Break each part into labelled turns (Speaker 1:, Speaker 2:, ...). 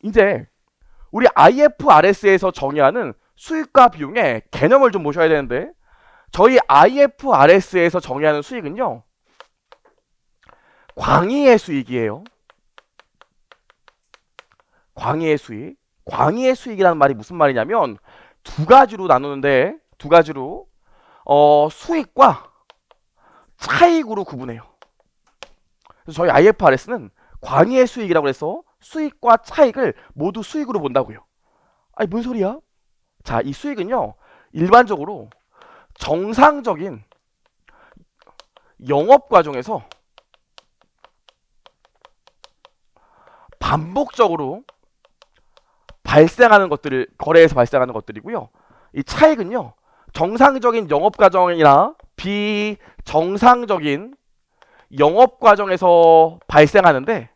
Speaker 1: 이제 우리 IFRS에서 정의하는 수익과 비용의 개념을 좀 모셔야 되는데, 저희 IFRS에서 정의하는 수익은요, 광의의 수익이에요. 광의의 수익. 광의의 수익이라는 말이 무슨 말이냐면 두 가지로 나누는데, 두 가지로 수익과 차익으로 구분해요. 그래서 저희 IFRS는 광의의 수익이라고 해서 수익과 차익을 모두 수익으로 본다고요. 아니 뭔 소리야? 자, 이 수익은요, 일반적으로 정상적인 영업 과정에서 반복적으로 발생하는 것들을, 거래에서 발생하는 것들이고요. 이 차익은요, 정상적인 영업 과정이나 비정상적인 영업 과정에서 발생하는데,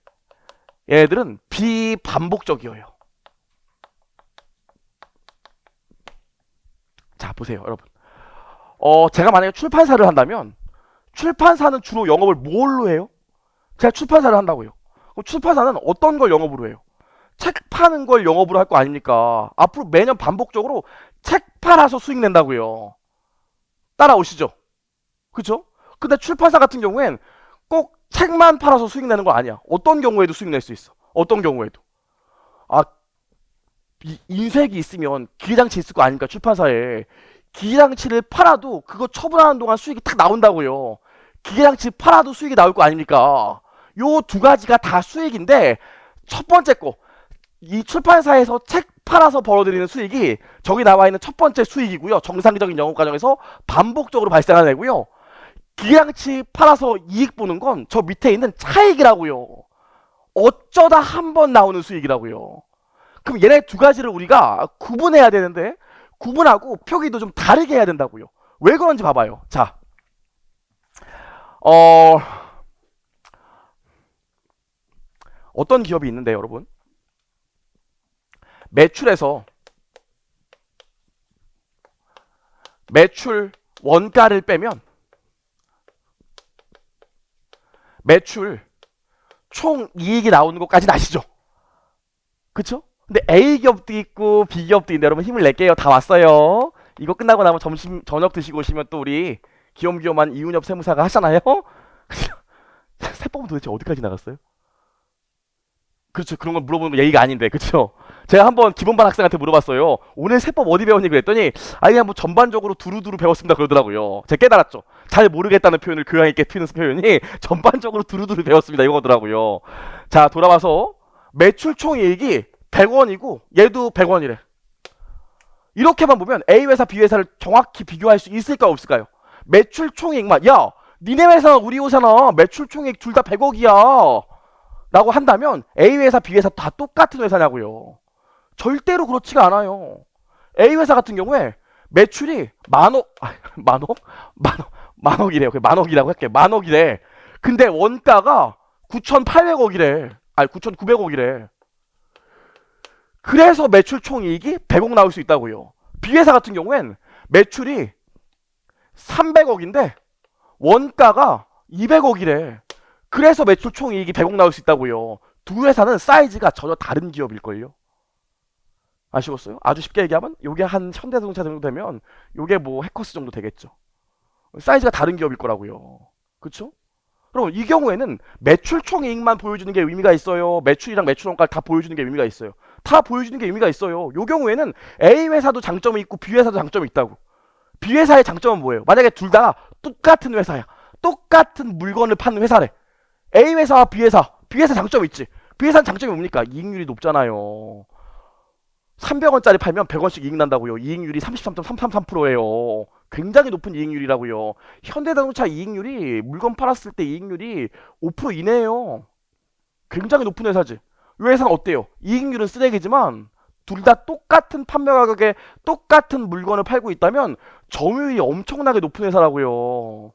Speaker 1: 얘네들은 비반복적이에요. 자, 보세요, 여러분. 제가 만약에 출판사를 한다면, 출판사는 주로 영업을 뭘로 해요? 제가 출판사를 한다고요. 그럼 출판사는 어떤 걸 영업으로 해요? 책 파는 걸 영업으로 할 거 아닙니까? 앞으로 매년 반복적으로 책 팔아서 수익 낸다고요. 따라오시죠? 그죠? 근데 출판사 같은 경우엔 꼭 책만 팔아서 수익 내는 거 아니야. 어떤 경우에도 수익 낼 수 있어. 어떤 경우에도. 아, 인쇄기 있으면 기계장치 있을 거 아닙니까? 출판사에. 기계장치를 팔아도 그거 처분하는 동안 수익이 탁 나온다고요. 기계장치 팔아도 수익이 나올 거 아닙니까? 요 두 가지가 다 수익인데, 첫 번째 거, 이 출판사에서 책 팔아서 벌어들이는 수익이 저기 나와 있는 첫 번째 수익이고요. 정상적인 영업 과정에서 반복적으로 발생하는 애고요. 기계장치 팔아서 이익 보는 건 저 밑에 있는 차익이라고요. 어쩌다 한 번 나오는 수익이라고요. 그럼 얘네 두 가지를 우리가 구분해야 되는데, 구분하고 표기도 좀 다르게 해야 된다고요. 왜 그런지 봐봐요. 자, 어떤 기업이 있는데 여러분, 매출에서 매출 원가를 빼면 매출 총 이익이 나오는 것까지는 아시죠? 그쵸? 근데 A기업도 있고 B기업도 있는데, 여러분 힘을 낼게요. 다 왔어요. 이거 끝나고 나면 저녁 드시고 오시면 또 우리 귀염귀염한 이윤엽 세무사가 하잖아요. 세법은 도대체 어디까지 나갔어요? 그렇죠. 그런 걸 물어보는 거 예의가 아닌데, 그렇죠? 제가 한번 기본반 학생한테 물어봤어요. 오늘 세법 어디 배웠니? 그랬더니 아니 그냥 뭐 전반적으로 두루두루 배웠습니다 그러더라고요. 제가 깨달았죠. 잘 모르겠다는 표현을 교양 있게 튀는 표현이 전반적으로 두루두루 배웠습니다 이거더라고요. 자, 돌아와서 매출 총이익이 100원이고 얘도 100원이래. 이렇게만 보면 A 회사 B 회사를 정확히 비교할 수 있을까 없을까요? 매출 총이익만, 야 니네 회사 우리 회사나 매출 총이익 둘 다 100억이야 라고 한다면 A 회사 B 회사 다 똑같은 회사냐고요. 절대로 그렇지가 않아요. A 회사 같은 경우에 매출이 만억이래요. 만억이라고 할게. 만억이래. 근데 원가가 9,800억이래. 아니 9,900억이래. 그래서 매출 총이익이 100억 나올 수 있다고요. B 회사 같은 경우엔 매출이 300억인데 원가가 200억이래. 그래서 매출 총이익이 100억 나올 수 있다고요. 두 회사는 사이즈가 전혀 다른 기업일걸요. 아시겠어요? 아주 쉽게 얘기하면 요게 한 현대자동차 정도 되면 요게 뭐 해커스 정도 되겠죠. 사이즈가 다른 기업일 거라고요. 그쵸? 그럼 이 경우에는 매출 총이익만 보여주는 게 의미가 있어요? 매출이랑 매출 원가를 다 보여주는 게 의미가 있어요? 다 보여주는 게 의미가 있어요. 요 경우에는 A 회사도 장점이 있고 B 회사도 장점이 있다고. B 회사의 장점은 뭐예요? 만약에 둘 다 똑같은 회사야. 똑같은 물건을 파는 회사래. A 회사와 B 회사 장점이 있지. B 회사는 장점이 뭡니까? 이익률이 높잖아요. 300원짜리 팔면 100원씩 이익 난다고요. 이익률이 33.333%예요. 굉장히 높은 이익률이라고요. 현대자동차 이익률이, 물건 팔았을 때 이익률이 5% 이내예요. 굉장히 높은 회사지. 이 회사는 어때요? 이익률은 쓰레기지만 둘 다 똑같은 판매 가격에 똑같은 물건을 팔고 있다면 점유율이 엄청나게 높은 회사라고요.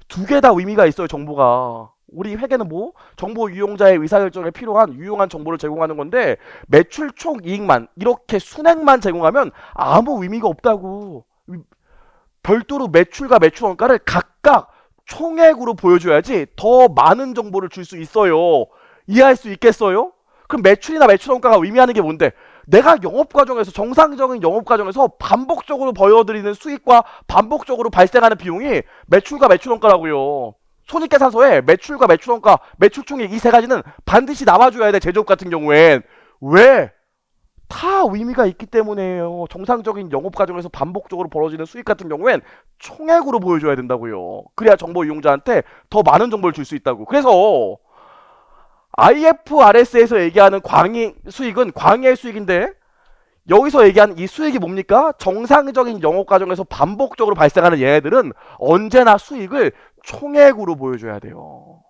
Speaker 1: 두 개 다 의미가 있어요, 정보가. 우리 회계는 뭐? 정보 이용자의 의사결정에 필요한 유용한 정보를 제공하는 건데, 매출 총 이익만, 이렇게 순액만 제공하면 아무 의미가 없다고. 별도로 매출과 매출 원가를 각각 총액으로 보여줘야지 더 많은 정보를 줄 수 있어요. 이해할 수 있겠어요? 그럼 매출이나 매출원가가 의미하는 게 뭔데? 내가 영업과정에서 정상적인 영업과정에서 반복적으로 보여드리는 수익과 반복적으로 발생하는 비용이 매출과 매출원가라고요. 손익계산서에 매출과 매출원가, 매출총액 이 세 가지는 반드시 나와줘야 돼. 제조업 같은 경우엔. 왜? 다 의미가 있기 때문에요. 정상적인 영업과정에서 반복적으로 벌어지는 수익 같은 경우엔 총액으로 보여줘야 된다고요. 그래야 정보 이용자한테 더 많은 정보를 줄 수 있다고. 그래서 IFRS에서 얘기하는 광의 수익은 광의 수익인데, 여기서 얘기하는 이 수익이 뭡니까? 정상적인 영업 과정에서 반복적으로 발생하는 얘네들은 언제나 수익을 총액으로 보여줘야 돼요.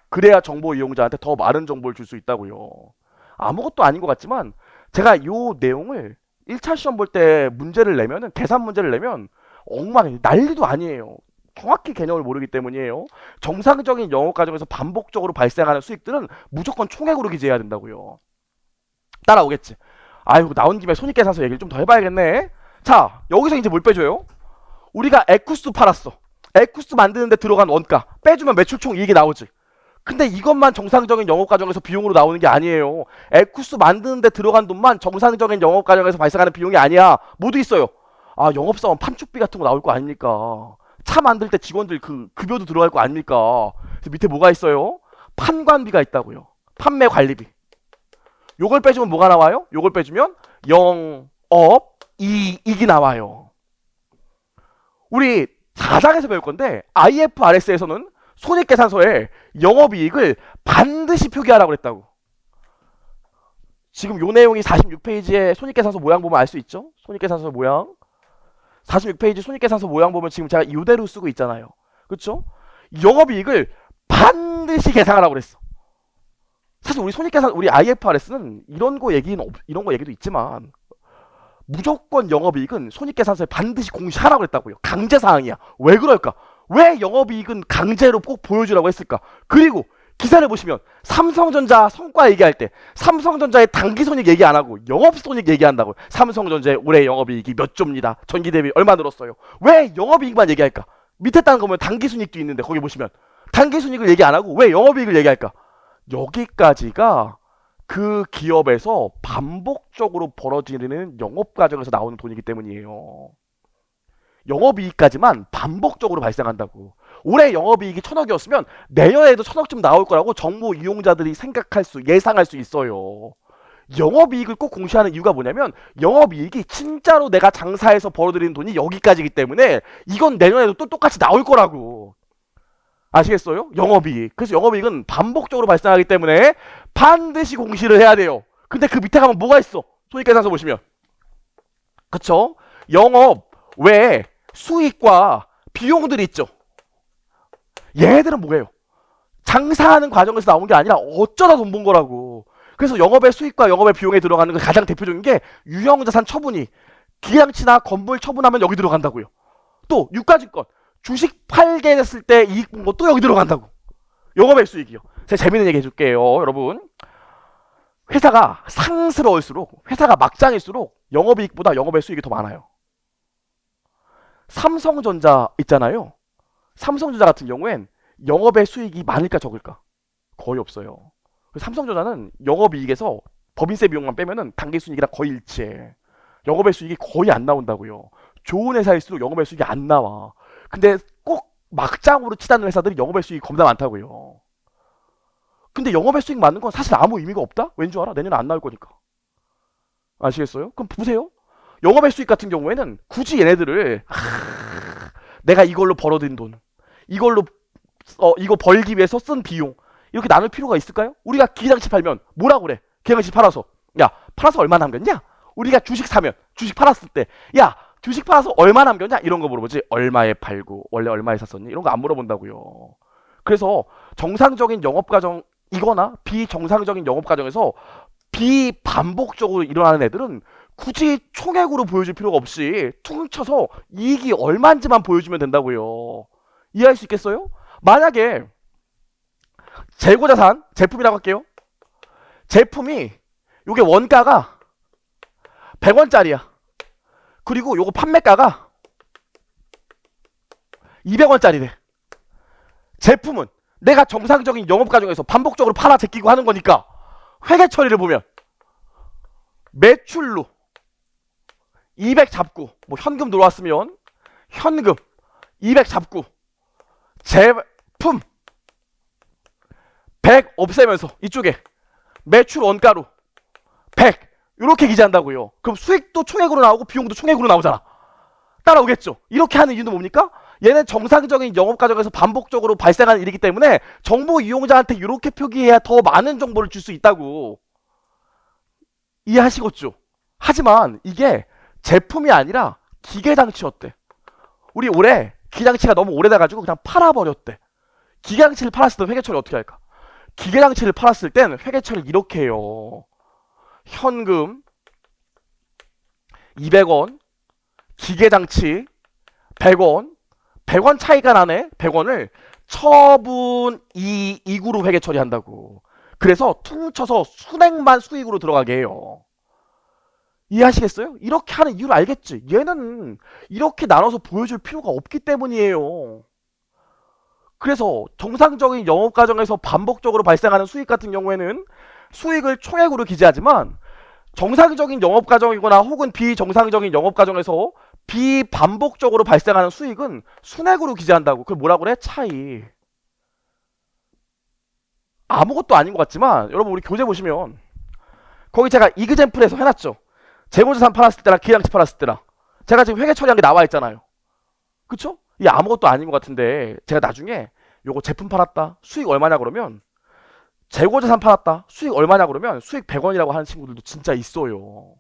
Speaker 1: 그래야 정보 이용자한테 더 많은 정보를 줄 수 있다고요. 아무것도 아닌 것 같지만 제가 이 내용을 1차 시험 볼 때 문제를 내면은, 계산 문제를 내면 엉망이 난리도 아니에요. 정확히 개념을 모르기 때문이에요. 정상적인 영업 과정에서 반복적으로 발생하는 수익들은 무조건 총액으로 기재해야 된다고요. 따라오겠지. 아이고, 나온 김에 손익계산서 얘기를 좀 더 해봐야겠네. 자, 여기서 이제 뭘 빼줘요? 우리가 에쿠스 팔았어. 에쿠스 만드는데 들어간 원가 빼주면 매출총 이익이 나오지. 근데 이것만 정상적인 영업 과정에서 비용으로 나오는 게 아니에요. 에쿠스 만드는데 들어간 돈만 정상적인 영업 과정에서 발생하는 비용이 아니야. 모두 있어요. 아, 영업사원 판촉비 같은 거 나올 거 아닙니까? 차 만들 때 직원들 그 급여도 들어갈 거 아닙니까? 그래서 밑에 뭐가 있어요? 판관비가 있다고요. 판매 관리비. 요걸 빼주면 뭐가 나와요? 요걸 빼주면 영업 이익이 나와요. 우리 4장에서 배울 건데 IFRS에서는 손익계산서에 영업이익을 반드시 표기하라고 그랬다고. 지금 요 내용이 46페이지에 손익계산서 모양 보면 알 수 있죠? 손익계산서 모양. 46페이지 손익계산서 모양 보면 지금 제가 이대로 쓰고 있잖아요. 그렇죠? 영업이익을 반드시 계산하라고 그랬어. 사실 우리 손익계산, 우리 IFRS는 이런 거 얘기도 있지만 무조건 영업이익은 손익계산서에 반드시 공시하라고 그랬다고요. 강제사항이야. 왜 그럴까? 왜 영업이익은 강제로 꼭 보여주라고 했을까? 그리고 기사를 보시면 삼성전자 성과 얘기할 때 삼성전자의 당기손익 얘기 안 하고 영업손익 얘기한다고요. 삼성전자의 올해 영업이익이 몇 조입니다. 전기 대비 얼마 늘었어요. 왜 영업이익만 얘기할까? 밑에 딴 거 보면 당기순이익도 있는데 거기 보시면 당기순이익을 얘기 안 하고 왜 영업이익을 얘기할까? 여기까지가 그 기업에서 반복적으로 벌어지는 영업 과정에서 나오는 돈이기 때문이에요. 영업이익까지만 반복적으로 발생한다고. 올해 영업이익이 1000억이었으면 내년에도 1000억쯤 나올 거라고 정보 이용자들이 예상할 수 있어요. 영업이익을 꼭 공시하는 이유가 뭐냐면 영업이익이 진짜로 내가 장사해서 벌어들이는 돈이 여기까지이기 때문에 이건 내년에도 또 똑같이 나올 거라고. 아시겠어요? 영업이익. 그래서 영업이익은 반복적으로 발생하기 때문에 반드시 공시를 해야 돼요. 근데 그 밑에 가면 뭐가 있어? 손익계산서 보시면. 그쵸? 영업 외에 수익과 비용들이 있죠. 얘네들은 뭐예요? 장사하는 과정에서 나온 게 아니라 어쩌다 돈 번 거라고. 그래서 영업의 수익과 영업의 비용에 들어가는 거 가장 대표적인 게 유형자산 처분이, 기량치나 건물 처분하면 여기 들어간다고요. 또 유가증권 주식 팔게 됐을 때 이익 본 것도 여기 들어간다고. 영업의 수익이요. 제가 재밌는 얘기 해줄게요, 여러분. 회사가 상스러울수록, 회사가 막장일수록 영업이익보다 영업의 수익이 더 많아요. 삼성전자 있잖아요. 삼성전자 같은 경우엔 영업의 수익이 많을까 적을까? 거의 없어요. 삼성전자는 영업이익에서 법인세 비용만 빼면은 당기순이익이랑 거의 일치해. 영업의 수익이 거의 안 나온다고요. 좋은 회사일수록 영업의 수익이 안 나와. 근데 꼭 막장으로 치닫는 회사들이 영업의 수익이 겁나 많다고요. 근데 영업의 수익 많은 건 사실 아무 의미가 없다? 왠 줄 알아? 내년에 안 나올 거니까. 아시겠어요? 그럼 보세요. 영업의 수익 같은 경우에는 굳이 얘네들을 내가 이걸로 벌어들인 돈, 이걸로 이거 벌기 위해서 쓴 비용 이렇게 나눌 필요가 있을까요? 우리가 기장치 팔면 뭐라고 그래? 기장치 팔아서 야, 팔아서 얼마 남겼냐? 우리가 주식 사면 주식 팔았을 때 야, 주식 팔아서 얼마 남겼냐? 이런 거 물어보지. 얼마에 팔고 원래 얼마에 샀었니? 이런 거 안 물어본다고요. 그래서 정상적인 영업 과정이거나 비정상적인 영업 과정에서 비반복적으로 일어나는 애들은 굳이 총액으로 보여줄 필요가 없이 퉁쳐서 이익이 얼마인지만 보여주면 된다고요. 이해할 수 있겠어요? 만약에 재고자산 제품이라고 할게요. 제품이 요게 원가가 100원짜리야. 그리고 요거 판매가가 200원짜리래. 제품은 내가 정상적인 영업 과정에서 반복적으로 팔아 제끼고 하는 거니까 회계 처리를 보면 매출로 200 잡고 뭐 현금 들어왔으면 현금 200 잡고 제품 100 없애면서 이쪽에 매출 원가로 100 이렇게 기재한다고요. 그럼 수익도 총액으로 나오고 비용도 총액으로 나오잖아. 따라오겠죠. 이렇게 하는 이유는 뭡니까? 얘는 정상적인 영업 과정에서 반복적으로 발생하는 일이기 때문에 정보 이용자한테 이렇게 표기해야 더 많은 정보를 줄 수 있다고. 이해하시겠죠? 하지만 이게 제품이 아니라 기계장치였대. 우리 올해 기계장치가 너무 오래돼가지고 그냥 팔아버렸대. 기계장치를 팔았을 때 회계처리 어떻게 할까? 기계장치를 팔았을 땐 회계처리를 이렇게 해요. 현금 200원, 기계장치 100원, 100원 차이가 나네. 100원을 처분 이익으로 회계 처리한다고. 그래서 퉁쳐서 순액만 수익으로 들어가게 해요. 이해하시겠어요? 이렇게 하는 이유를 알겠지? 얘는 이렇게 나눠서 보여줄 필요가 없기 때문이에요. 그래서 정상적인 영업 과정에서 반복적으로 발생하는 수익 같은 경우에는 수익을 총액으로 기재하지만 정상적인 영업 과정이거나 혹은 비정상적인 영업 과정에서 비반복적으로 발생하는 수익은 순액으로 기재한다고. 그걸 뭐라고 그래? 차이. 아무것도 아닌 것 같지만 여러분 우리 교재 보시면 거기 제가 이그젠플에서 해놨죠. 재고자산 팔았을 때랑 기계장치 팔았을 때랑 제가 지금 회계 처리한 게 나와 있잖아요. 그쵸? 이게 아무것도 아닌 것 같은데 제가 나중에 요거 제품 팔았다 수익 얼마냐 그러면 재고자산 팔았다 수익 얼마냐 그러면 수익 100원이라고 하는 친구들도 진짜 있어요.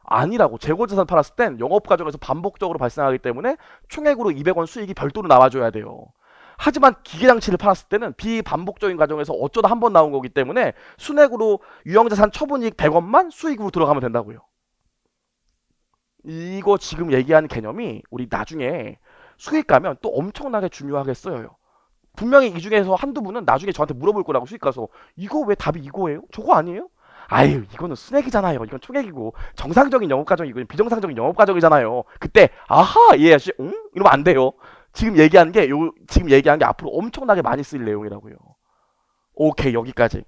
Speaker 1: 아니라고. 재고자산 팔았을 땐 영업 과정에서 반복적으로 발생하기 때문에 총액으로 200원 수익이 별도로 나와줘야 돼요. 하지만 기계장치를 팔았을 때는 비반복적인 과정에서 어쩌다 한 번 나온 거기 때문에 순액으로 유형자산 처분이익 100원만 수익으로 들어가면 된다고요. 이거 지금 얘기하는 개념이 우리 나중에 수익 가면 또 엄청나게 중요하게 쓰여요. 분명히 이 중에서 한두 분은 나중에 저한테 물어볼 거라고 수익 가서 이거 왜 답이 이거예요? 저거 아니에요? 아유 이거는 순액이잖아요. 이건 총액이고 정상적인 영업과정이고 비정상적인 영업과정이잖아요. 그때 아하 이해하시? 응? 이러면 안 돼요. 지금 얘기한 게 앞으로 엄청나게 많이 쓰일 내용이라고요. 오케이 여기까지.